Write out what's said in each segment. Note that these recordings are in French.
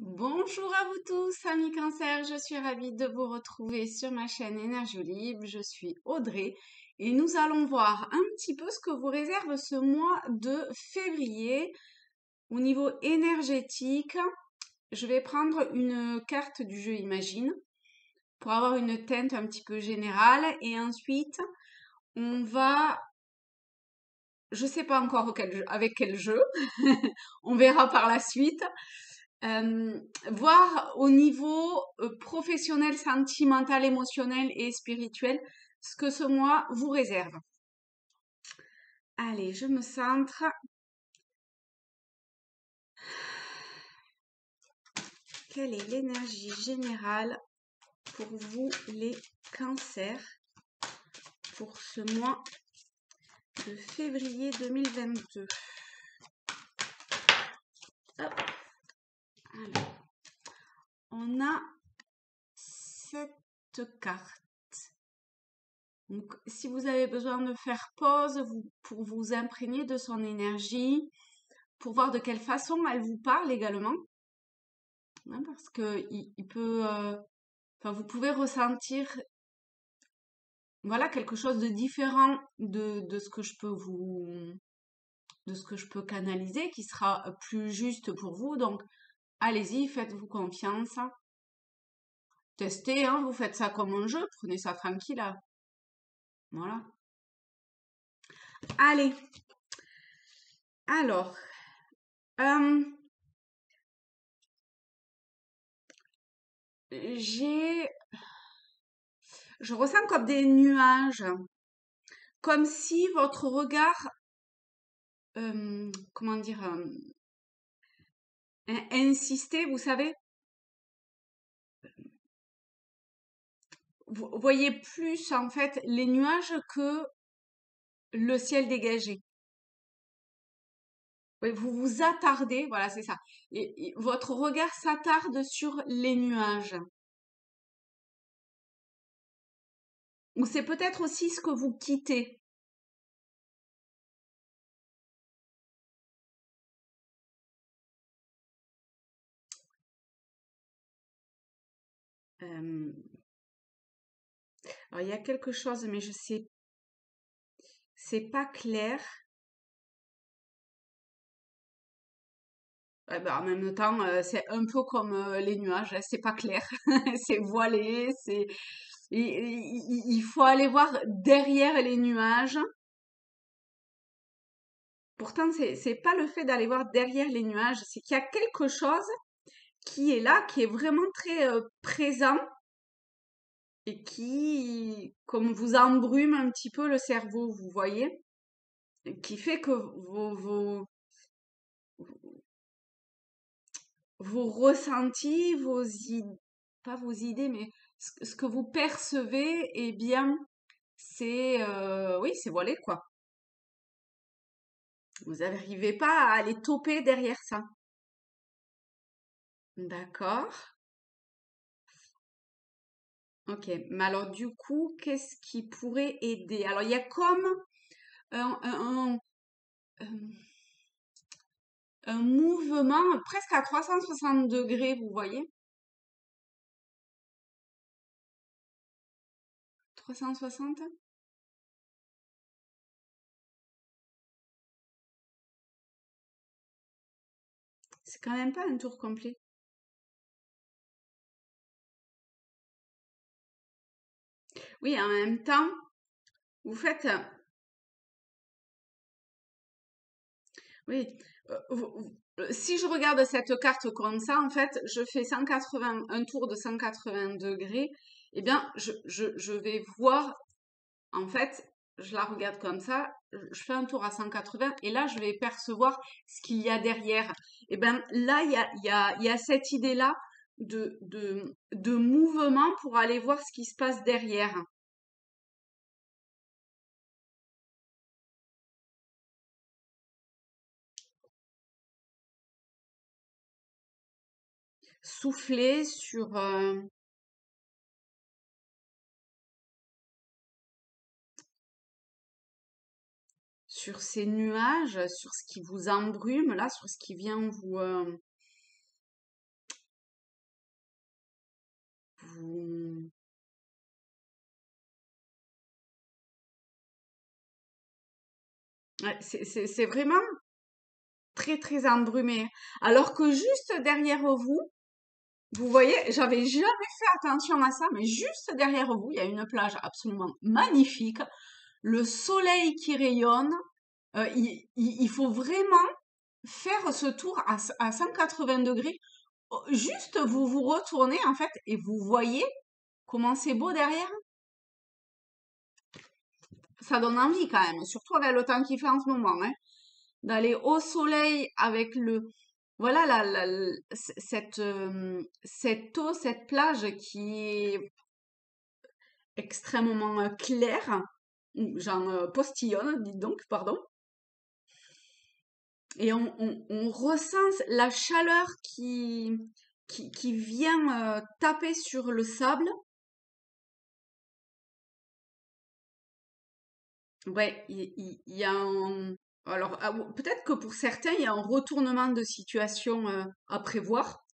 Bonjour à vous tous, amis Cancer, je suis ravie de vous retrouver sur ma chaîne Énergie Libre. Je suis Audrey et nous allons voir un petit peu ce que vous réserve ce mois de février au niveau énergétique. Je vais prendre une carte du jeu Imagine pour avoir une teinte un petit peu générale et ensuite on va, je sais pas encore avec quel jeu, on verra par la suite. Voir au niveau professionnel, sentimental, émotionnel et spirituel ce que ce mois vous réserve. Allez, je me centre. Quelle est l'énergie générale pour vous les cancers pour ce mois de février 2022? Hop. Alors, on a cette carte. Donc, si vous avez besoin de faire pause pour vous imprégner de son énergie, pour voir de quelle façon elle vous parle également, hein, parce que il peut, enfin, vous pouvez ressentir, voilà, quelque chose de différent de ce que je peux de ce que je peux canaliser, qui sera plus juste pour vous. Donc, allez-y, faites-vous confiance, testez, hein, vous faites ça comme un jeu, prenez ça tranquille, hein. Voilà. Allez. Alors, euh, je ressens comme des nuages, comme si votre regard, comment dire, insistait, vous savez, vous voyez plus en fait les nuages que le ciel dégagé. Oui, vous vous attardez, voilà, c'est ça. Et votre regard s'attarde sur les nuages. Ou c'est peut-être aussi ce que vous quittez. Euh, alors il y a quelque chose, mais je sais, c'est pas clair. Ouais, bah, en même temps, c'est un peu comme les nuages, hein, c'est pas clair, c'est voilé, il faut aller voir derrière les nuages. Pourtant, c'est pas le fait d'aller voir derrière les nuages, c'est qu'il y a quelque chose qui est là, qui est vraiment très présent et qui, comme vous embrume un petit peu le cerveau, vous voyez, et qui fait que vos ressentis, vos idées, pas vos idées, mais ce que vous percevez, eh bien, c'est, oui, c'est voilé, quoi. Vous n'arrivez pas à aller toper derrière ça. D'accord. Ok. Mais alors, du coup, qu'est-ce qui pourrait aider? Alors, il y a comme un, un, un- un mouvement presque à 360 degrés, vous voyez? 360? C'est quand même pas un tour complet. Oui, en même temps, vous faites, oui, si je regarde cette carte comme ça, en fait, je fais 180, un tour de 180 degrés, eh bien, je vais voir, en fait, je la regarde comme ça, je fais un tour à 180 et là, je vais percevoir ce qu'il y a derrière. Eh bien, là, il y a cette idée-là de mouvement pour aller voir ce qui se passe derrière. Souffler sur ces nuages, sur ce qui vous embrume, là, sur ce qui vient vous, Vous... Ouais, c'est vraiment très très embrumé. Alors que juste derrière vous, vous voyez, j'avais jamais fait attention à ça, mais juste derrière vous, il y a une plage absolument magnifique, le soleil qui rayonne. Il faut vraiment faire ce tour à 180 degrés. Juste vous vous retournez en fait et vous voyez comment c'est beau derrière. Ça donne envie quand même, surtout avec le temps qu'il fait en ce moment, hein, d'aller au soleil avec le, voilà, cette eau, cette plage qui est extrêmement claire, ou j'en postillonne, dites donc, pardon, et on ressent la chaleur qui vient taper sur le sable. Ouais, il y a un... Alors, peut-être que pour certains, il y a un retournement de situation à prévoir,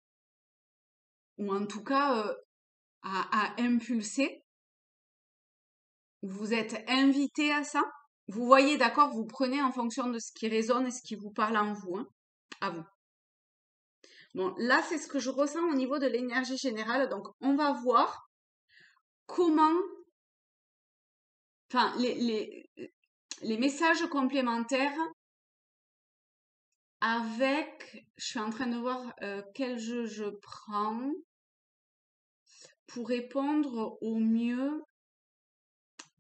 ou en tout cas à impulser. Vous êtes invité à ça. Vous voyez, d'accord, vous prenez en fonction de ce qui résonne et ce qui vous parle en vous, hein, à vous. Bon, là, c'est ce que je ressens au niveau de l'énergie générale. Donc, on va voir comment, enfin, les messages complémentaires avec, je suis en train de voir quel jeu je prends pour répondre au mieux,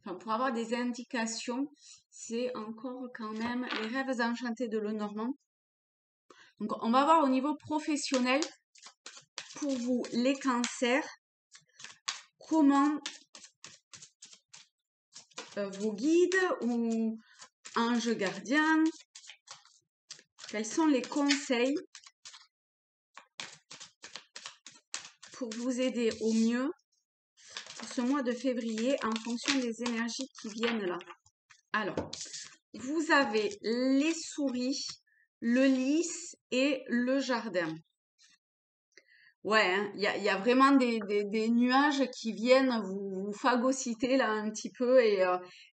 enfin, pour avoir des indications. C'est encore quand même les rêves enchantés de Lenormand. Donc, on va voir au niveau professionnel pour vous, les cancers, comment vos guides ou anges gardiens, quels sont les conseils pour vous aider au mieux pour ce mois de février en fonction des énergies qui viennent là. Alors, vous avez les souris, le lys et le jardin. Ouais, hein, y a vraiment des nuages qui viennent vous phagocyter là un petit peu et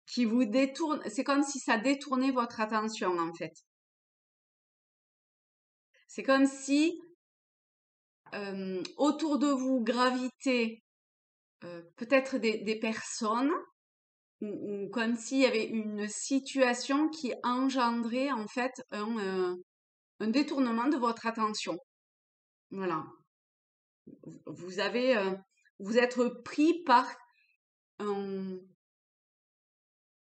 qui vous détournent. C'est comme si ça détournait votre attention en fait. C'est comme si autour de vous gravitaient peut-être des personnes ou comme s'il y avait une situation qui engendrait en fait un détournement de votre attention. Voilà. Vous avez, vous êtes pris par un...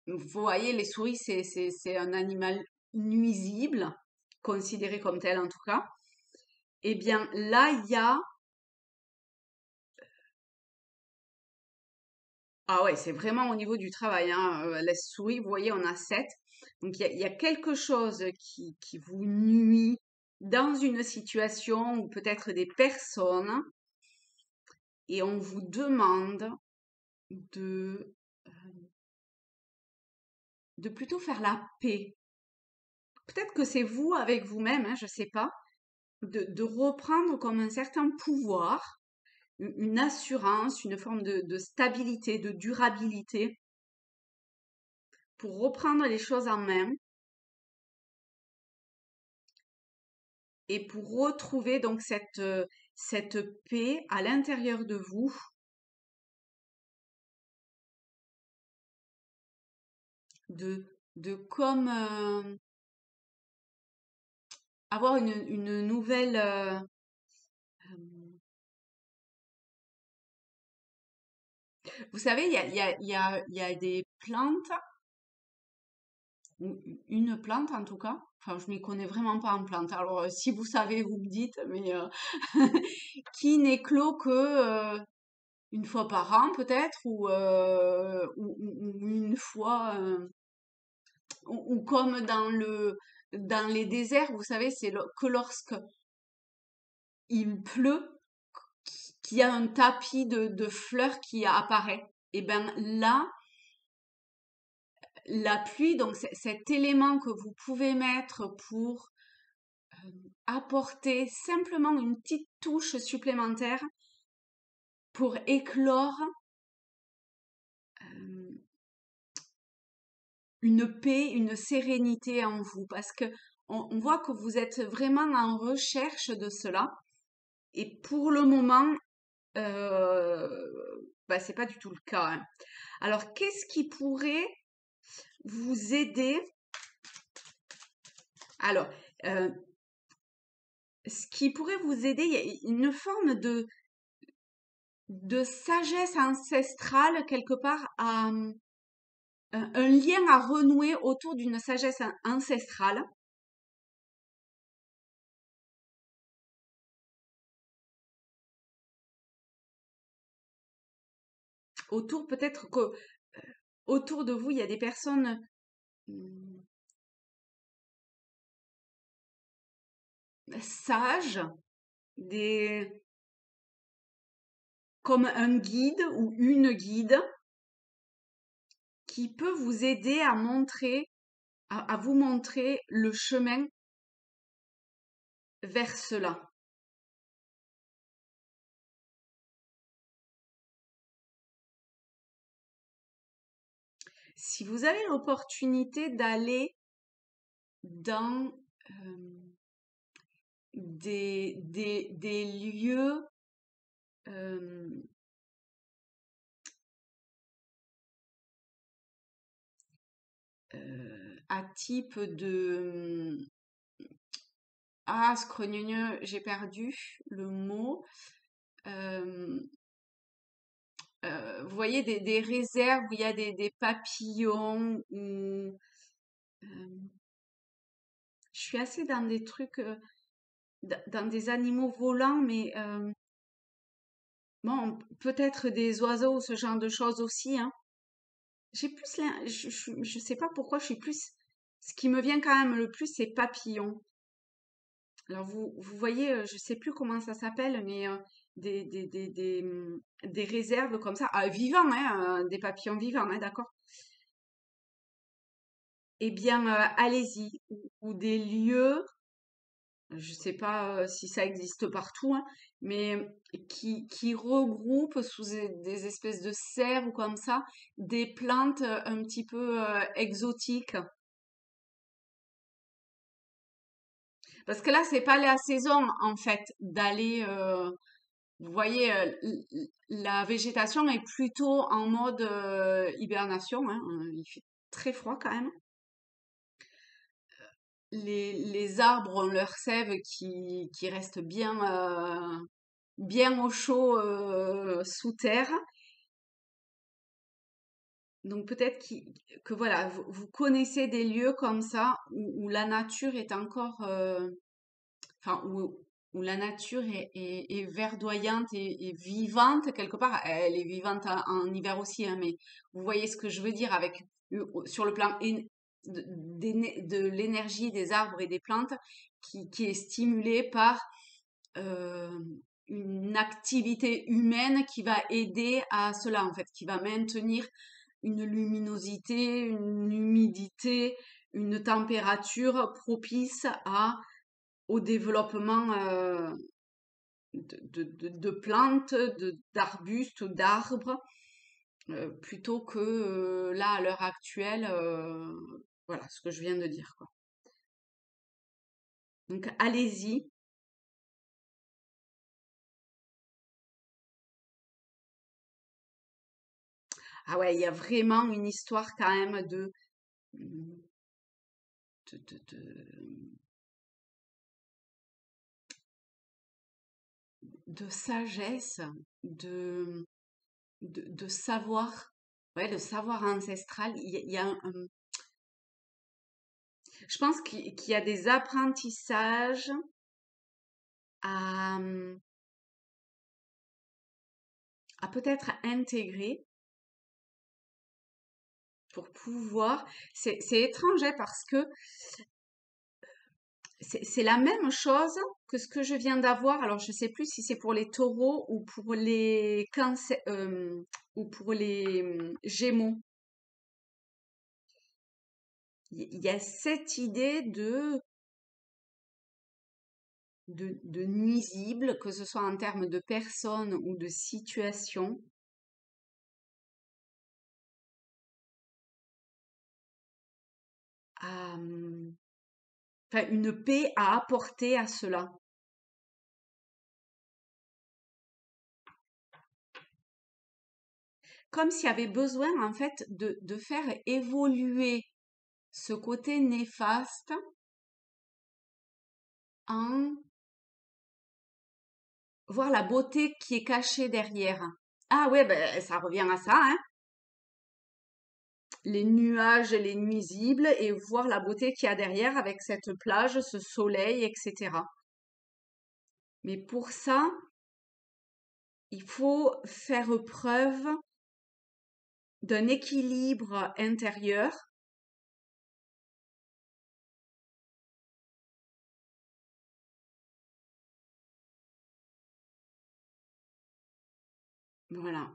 Vous voyez, les souris, c'est un animal nuisible, considéré comme tel en tout cas. Eh bien, là, il y a... Ah ouais, c'est vraiment au niveau du travail, hein. Les souris, vous voyez, on a 7. Donc, il y a quelque chose qui vous nuit dans une situation ou peut-être des personnes et on vous demande de, de plutôt faire la paix. Peut-être que c'est vous avec vous-même, hein, je sais pas, de reprendre comme un certain pouvoir, une assurance, une forme de stabilité, de durabilité pour reprendre les choses en main et pour retrouver donc cette paix à l'intérieur de vous, de comme avoir une nouvelle... vous savez, il y a des plantes, ou une plante en tout cas, enfin je m'y connais vraiment pas en plantes, alors si vous savez, vous me dites, mais qui n'éclot que une fois par an peut-être, ou une fois... ou comme dans les déserts, vous savez, que lorsque il pleut, qu'il y a un tapis de fleurs qui apparaît. Et ben là, la pluie, donc cet élément que vous pouvez mettre pour apporter simplement une petite touche supplémentaire pour éclore euh, une paix, une sérénité en vous, parce que on voit que vous êtes vraiment en recherche de cela. Et pour le moment, bah, c'est pas du tout le cas, hein. Alors, qu'est-ce qui pourrait vous aider? Alors, euh, ce qui pourrait vous aider, il y a une forme de sagesse ancestrale quelque part, un lien à renouer autour d'une sagesse ancestrale, autour peut-être que autour de vous, il y a des personnes hum, sages, des, comme un guide ou une guide qui peut vous aider à montrer, à vous montrer le chemin vers cela. Si vous avez l'opportunité d'aller dans des lieux euh, à type de... Ah, scrogneux, j'ai perdu le mot. Euh, vous voyez des réserves où il y a des papillons, ou je suis assez dans des trucs, dans des animaux volants, mais bon, peut-être des oiseaux ou ce genre de choses aussi, hein. J'ai plus, je sais pas pourquoi, je suis plus, ce qui me vient quand même le plus, c'est papillons. Alors vous voyez, je sais plus comment ça s'appelle, mais des réserves comme ça, vivants, hein, des papillons vivants, hein, d'accord? Eh bien, allez-y, ou des lieux, je sais pas si ça existe partout, hein, mais qui regroupent sous des espèces de serres ou comme ça, des plantes un petit peu exotiques. Parce que là, c'est pas la saison, en fait, d'aller. Vous voyez, la végétation est plutôt en mode hibernation, hein, il fait très froid quand même. Les arbres ont leur sève qui reste bien au chaud sous terre. Donc peut-être que voilà, vous connaissez des lieux comme ça où la nature est encore, enfin où la nature est verdoyante et vivante quelque part. Elle est vivante en hiver aussi, hein, mais vous voyez ce que je veux dire avec sur le plan de l'énergie des arbres et des plantes qui est stimulée par euh, une activité humaine qui va aider à cela en fait, qui va maintenir une luminosité, une humidité, une température propice au développement de plantes, d'arbustes, d'arbres, plutôt que là, à l'heure actuelle, voilà ce que je viens de dire, quoi. Donc, allez-y. Ah ouais, il y a vraiment une histoire quand même de, de sagesse, de, de savoir, ouais, le savoir ancestral. Il y a je pense qu'il y a des apprentissages à, à peut-être intégrer pour pouvoir. C'est étrange hein, parce que c'est la même chose que ce que je viens d'avoir. Alors, je sais plus si c'est pour les taureaux ou pour les cancers, ou pour les gémeaux. Il y a cette idée de nuisible, que ce soit en termes de personnes ou de situations. Enfin, une paix à apporter à cela. Comme s'il y avait besoin, en fait, de faire évoluer ce côté néfaste en voir la beauté qui est cachée derrière. Ah ouais, ben, ça revient à ça, hein. Les nuages, les nuisibles, et voir la beauté qu'il y a derrière avec cette plage, ce soleil, etc. Mais pour ça, il faut faire preuve d'un équilibre intérieur. Voilà.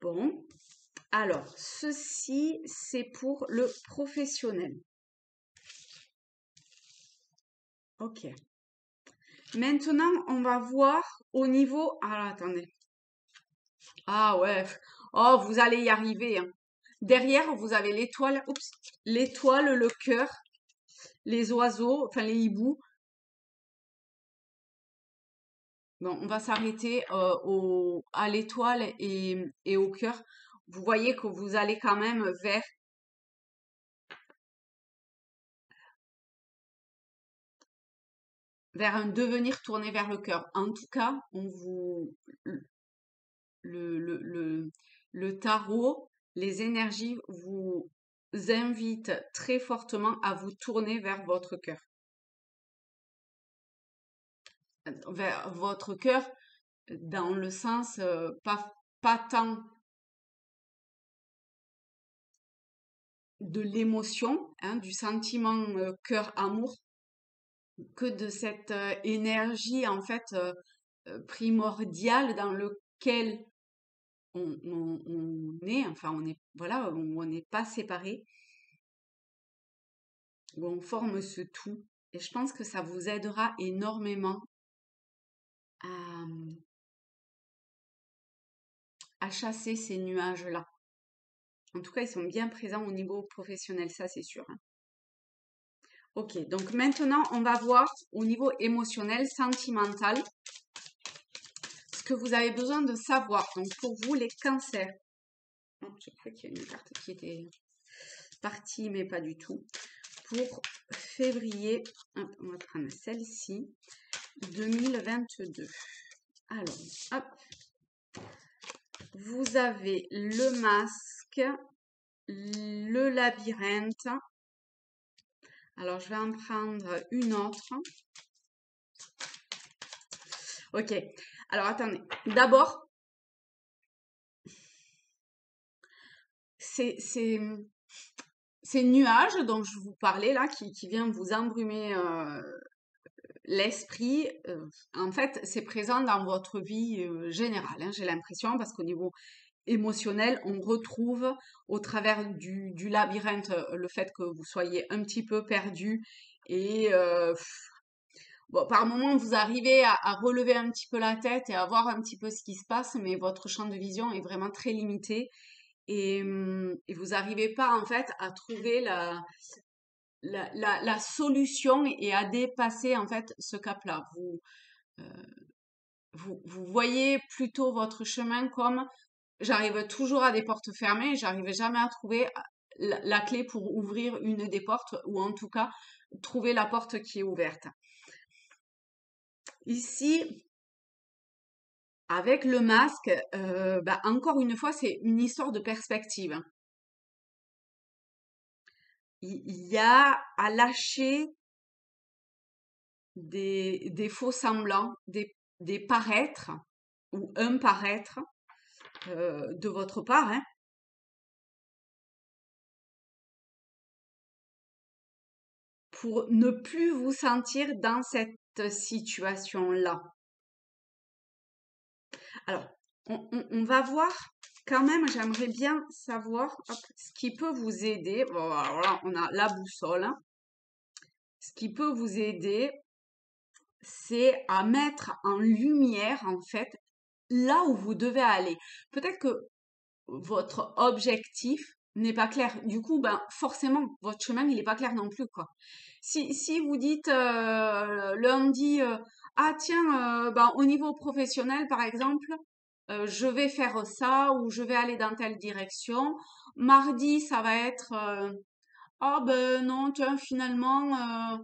Bon. Alors, ceci, c'est pour le professionnel. Ok. Maintenant, on va voir au niveau... Ah, attendez. Ah ouais. Oh, vous allez y arriver, hein. Derrière, vous avez l'étoile. Oups. L'étoile, le cœur, les oiseaux, enfin les hiboux. Bon, on va s'arrêter à l'étoile et au cœur. Vous voyez que vous allez quand même vers un devenir tourné vers le cœur. En tout cas, le, le, le, le tarot, les énergies vous invitent très fortement à vous tourner vers votre cœur. Vers votre cœur dans le sens pas tant de l'émotion, hein, du sentiment cœur-amour, que de cette énergie en fait primordiale dans lequel on est, enfin on est, voilà, on n'est pas séparés, où on forme ce tout. Et je pense que ça vous aidera énormément à, à chasser ces nuages-là. En tout cas, ils sont bien présents au niveau professionnel, ça c'est sûr, hein. Ok, donc maintenant, on va voir au niveau émotionnel, sentimental, ce que vous avez besoin de savoir. Donc pour vous, les cancers. Oh, je crois qu'il y a une carte qui était partie, mais pas du tout. Pour février, hop, on va prendre celle-ci, 2022. Alors, hop, vous avez le masque, le labyrinthe. Alors, je vais en prendre une autre. Ok, alors attendez. D'abord, ces nuages dont je vous parlais là, qui viennent vous embrumer l'esprit, en fait, c'est présent dans votre vie générale, hein, j'ai l'impression, parce qu'au niveau émotionnel, on retrouve au travers du labyrinthe le fait que vous soyez un petit peu perdu et bon, par moment, vous arrivez à relever un petit peu la tête et à voir un petit peu ce qui se passe, mais votre champ de vision est vraiment très limité et vous n'arrivez pas en fait à trouver la solution et à dépasser en fait ce cap-là. Vous voyez plutôt votre chemin comme j'arrive toujours à des portes fermées, j'arrive jamais à trouver la clé pour ouvrir une des portes ou en tout cas trouver la porte qui est ouverte. Ici, avec le masque, bah, encore une fois, c'est une histoire de perspective. Il y a à lâcher des faux semblants, des paraîtres ou un paraître de votre part, hein, pour ne plus vous sentir dans cette situation-là. Alors, on va voir quand même, j'aimerais bien savoir hop, ce qui peut vous aider. Bon, alors là, on a la boussole, hein. Ce qui peut vous aider c'est à mettre en lumière, en fait, là où vous devez aller. Peut-être que votre objectif n'est pas clair. Du coup, ben, forcément, votre chemin, il n'est pas clair non plus, quoi. Si vous dites lundi, ah tiens, ben, au niveau professionnel, par exemple, je vais faire ça ou je vais aller dans telle direction. Mardi, ça va être, ah ben non, tiens, finalement,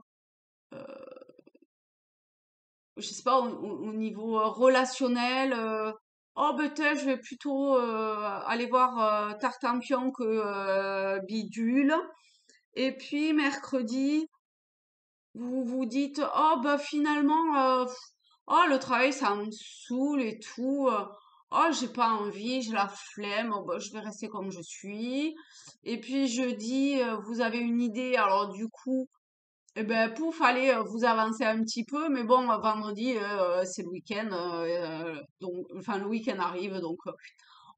je sais pas, au niveau relationnel, oh peut-être je vais plutôt aller voir Tartampion que Bidule. Et puis mercredi, vous vous dites, oh bah finalement, oh le travail ça me saoule et tout. Oh j'ai pas envie, j'ai la flemme, oh, bah, je vais rester comme je suis. Et puis jeudi, vous avez une idée, alors du coup eh ben, pouf, allez, vous avancez un petit peu, mais bon, vendredi, c'est le week-end, donc, enfin, le week-end arrive, donc,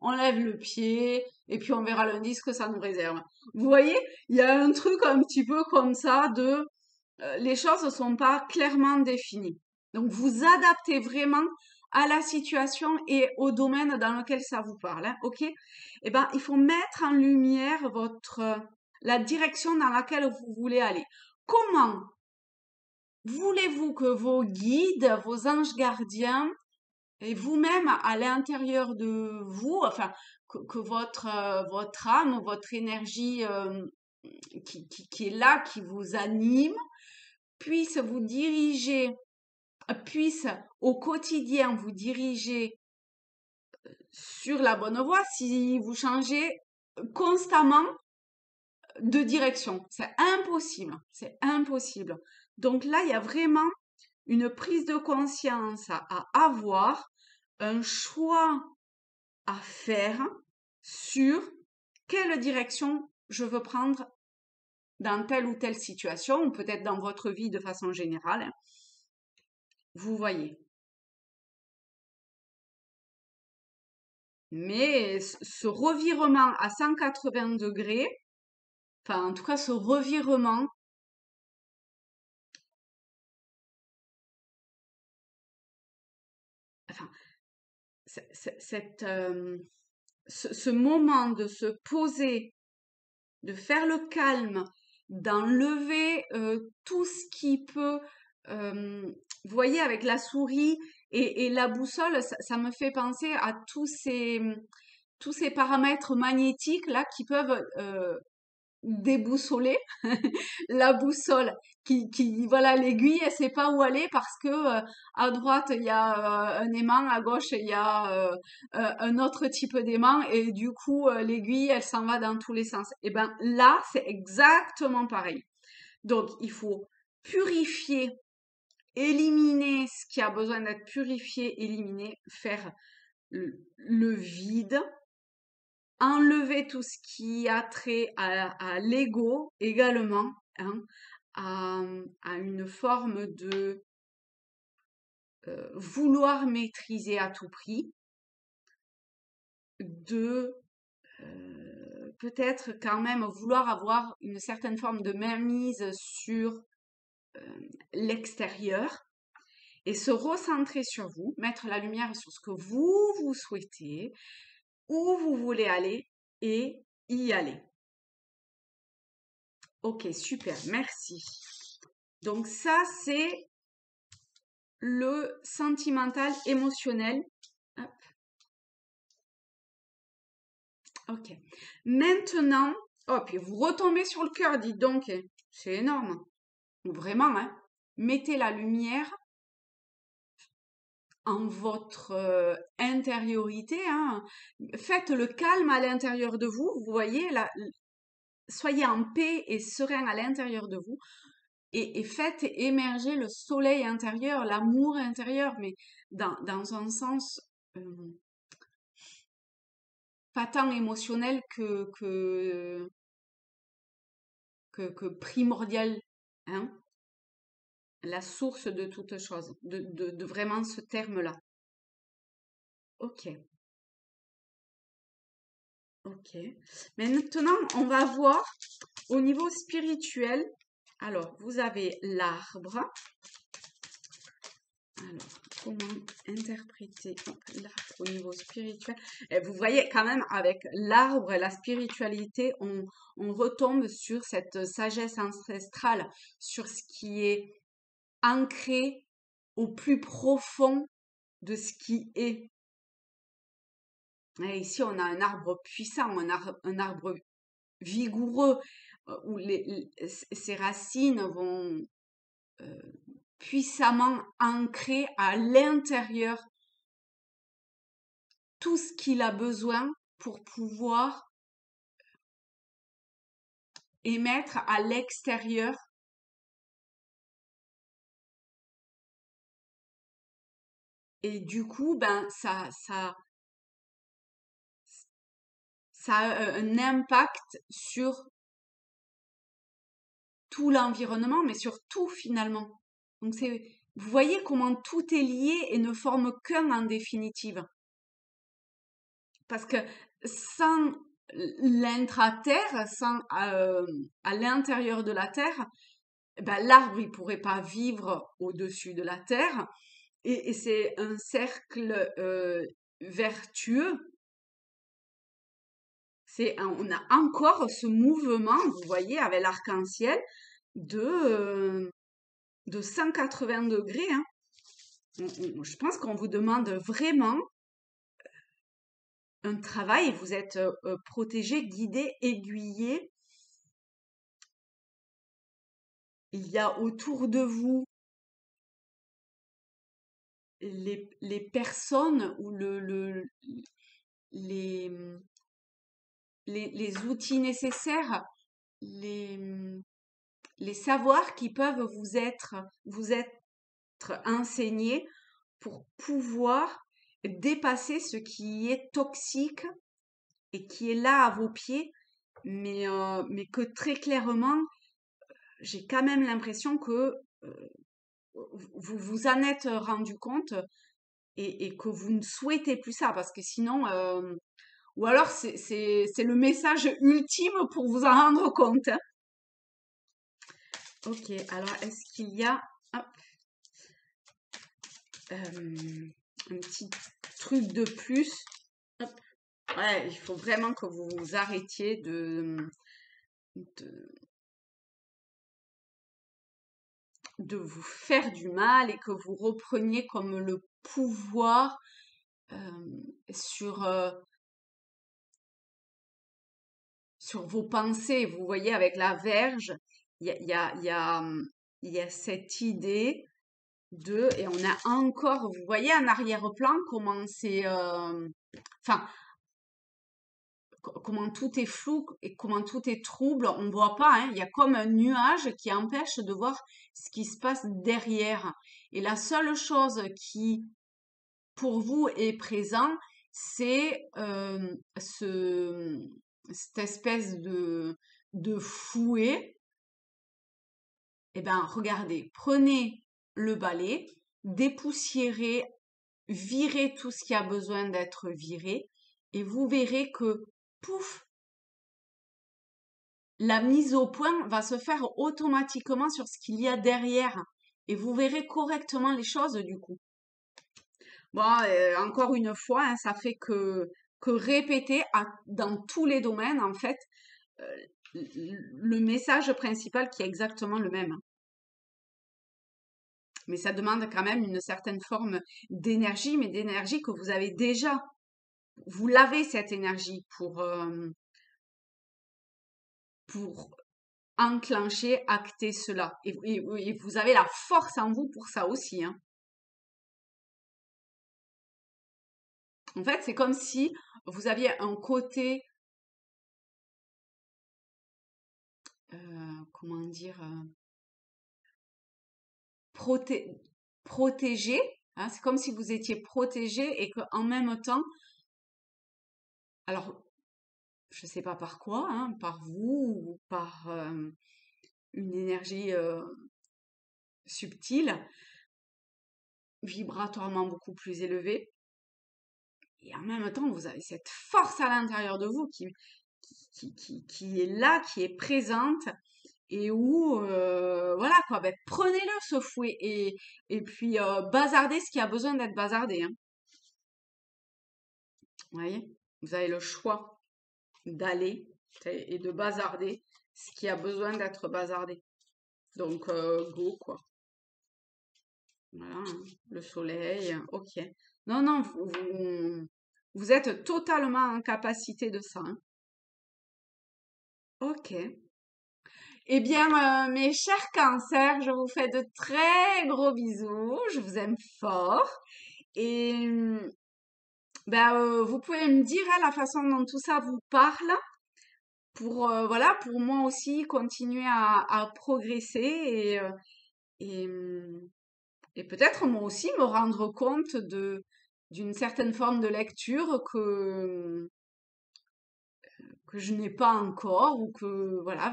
on lève le pied, et puis on verra lundi ce que ça nous réserve. Vous voyez, il y a un truc un petit peu comme ça de, les choses ne sont pas clairement définies. Donc, vous adaptez vraiment à la situation et au domaine dans lequel ça vous parle, hein, ok? Eh ben, il faut mettre en lumière la direction dans laquelle vous voulez aller. Comment voulez-vous que vos guides, vos anges gardiens et vous-même à l'intérieur de vous, enfin que votre âme, votre énergie qui est là, qui vous anime, puisse vous diriger, puisse au quotidien vous diriger sur la bonne voie si vous changez constamment de direction. C'est impossible, c'est impossible. Donc là, il y a vraiment une prise de conscience à avoir, un choix à faire sur quelle direction je veux prendre dans telle ou telle situation, ou peut-être dans votre vie de façon générale, hein. Vous voyez. Mais ce revirement à 180 degrés, enfin en tout cas ce revirement, enfin cette, ce moment de se poser, de faire le calme, d'enlever tout ce qui peut, vous voyez, avec la souris et la boussole, ça me fait penser à tous ces paramètres magnétiques là qui peuvent déboussoler la boussole voilà, l'aiguille, elle sait pas où aller parce que à droite il y a un aimant, à gauche il y a un autre type d'aimant et du coup l'aiguille elle s'en va dans tous les sens. Et ben là c'est exactement pareil. Donc il faut purifier, éliminer ce qui a besoin d'être purifié, éliminer, faire le vide, enlever tout ce qui a trait à l'ego également, hein, à une forme de vouloir maîtriser à tout prix, de peut-être quand même vouloir avoir une certaine forme de mainmise sur l'extérieur et se recentrer sur vous, mettre la lumière sur ce que vous souhaitez, où vous voulez aller et y aller. Ok, super, merci. Donc ça, c'est le sentimental émotionnel. Hop, ok. Maintenant, oh, puis vous retombez sur le cœur, dites donc, hein. C'est énorme. Vraiment, hein. Mettez la lumière en votre intériorité, hein. Faites le calme à l'intérieur de vous. Vous voyez, là, soyez en paix et serein à l'intérieur de vous. Et faites émerger le soleil intérieur, l'amour intérieur, mais dans un sens pas tant émotionnel que primordial, hein, la source de toute chose, de vraiment ce terme-là. Ok, ok. Maintenant, on va voir au niveau spirituel. Alors, vous avez l'arbre. Alors, comment interpréter l'arbre au niveau spirituel? Et vous voyez quand même avec l'arbre et la spiritualité, on retombe sur cette sagesse ancestrale, sur ce qui est ancré au plus profond de ce qui est. Et ici, on a un arbre puissant, un arbre vigoureux, où ses racines vont euh, puissamment ancrer à l'intérieur tout ce qu'il a besoin pour pouvoir émettre à l'extérieur. Et du coup, ben, ça a un impact sur tout l'environnement, mais sur tout finalement. Donc vous voyez comment tout est lié et ne forme qu'un en définitive. Parce que sans l'intra-terre, sans à l'intérieur de la terre, ben, l'arbre il pourrait pas vivre au-dessus de la terre. Et c'est un cercle vertueux. On a encore ce mouvement, vous voyez, avec l'arc-en-ciel de 180 degrés. Hein. Je pense qu'on vous demande vraiment un travail. Vous êtes protégé, guidé, aiguillé. Il y a autour de vous les personnes ou les, les outils nécessaires, les, les savoirs qui peuvent vous être enseignés pour pouvoir dépasser ce qui est toxique et qui est là à vos pieds, mais que très clairement, j'ai quand même l'impression que vous vous en êtes rendu compte et que vous ne souhaitez plus ça parce que sinon, ou alors c'est le message ultime pour vous en rendre compte. Hein. Ok, alors est-ce qu'il y a hop, un petit truc de plus? Hop. Ouais, il faut vraiment que vous vous arrêtiez de, de vous faire du mal et que vous repreniez comme le pouvoir sur, sur vos pensées. Vous voyez, avec la verge, il y a, il y a, il y a, il y a cette idée et on a encore, vous voyez en arrière-plan comment c'est, enfin, comment tout est flou et comment tout est trouble, on ne voit pas, hein. Il y a comme un nuage qui empêche de voir ce qui se passe derrière. Et la seule chose qui, pour vous, est présent, c'est cette espèce de fouet. Eh bien, regardez, prenez le balai, dépoussiérez, virez tout ce qui a besoin d'être viré, et vous verrez que, pouf, la mise au point va se faire automatiquement sur ce qu'il y a derrière. Et vous verrez correctement les choses du coup. Bon, encore une fois, hein, ça fait que répéter dans tous les domaines, en fait, euh, le message principal qui est exactement le même. Mais ça demande quand même une certaine forme d'énergie, mais d'énergie que vous avez déjà. Vous l'avez cette énergie pour enclencher, acter cela. Et vous avez la force en vous pour ça aussi. Hein. En fait, c'est comme si vous aviez un côté, comment dire, proté- protégé. Hein. C'est comme si vous étiez protégé et qu'en même temps, alors, je ne sais pas par quoi, hein, par vous ou par une énergie subtile, vibratoirement beaucoup plus élevée. Et en même temps, vous avez cette force à l'intérieur de vous qui est là, qui est présente et où, voilà quoi, ben, prenez-le ce fouet et puis bazardez ce qui a besoin d'être bazardé, hein. Vous voyez? Vous avez le choix d'aller et de bazarder ce qui a besoin d'être bazardé. Donc, go quoi. Voilà, hein. Le soleil, ok. Non, non, vous êtes totalement en capacité de ça, hein. Ok. Eh bien, mes chers cancers, je vous fais de très gros bisous. Je vous aime fort. Et ben, vous pouvez me dire hein, la façon dont tout ça vous parle pour, voilà, pour moi aussi continuer à progresser et, et peut-être moi aussi me rendre compte d'une certaine forme de lecture que je n'ai pas encore ou que, voilà,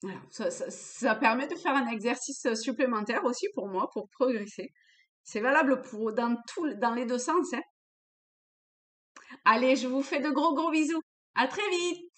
voilà, ça permet de faire un exercice supplémentaire aussi pour moi, pour progresser. C'est valable dans les deux sens, hein. Allez, je vous fais de gros gros bisous. À très vite!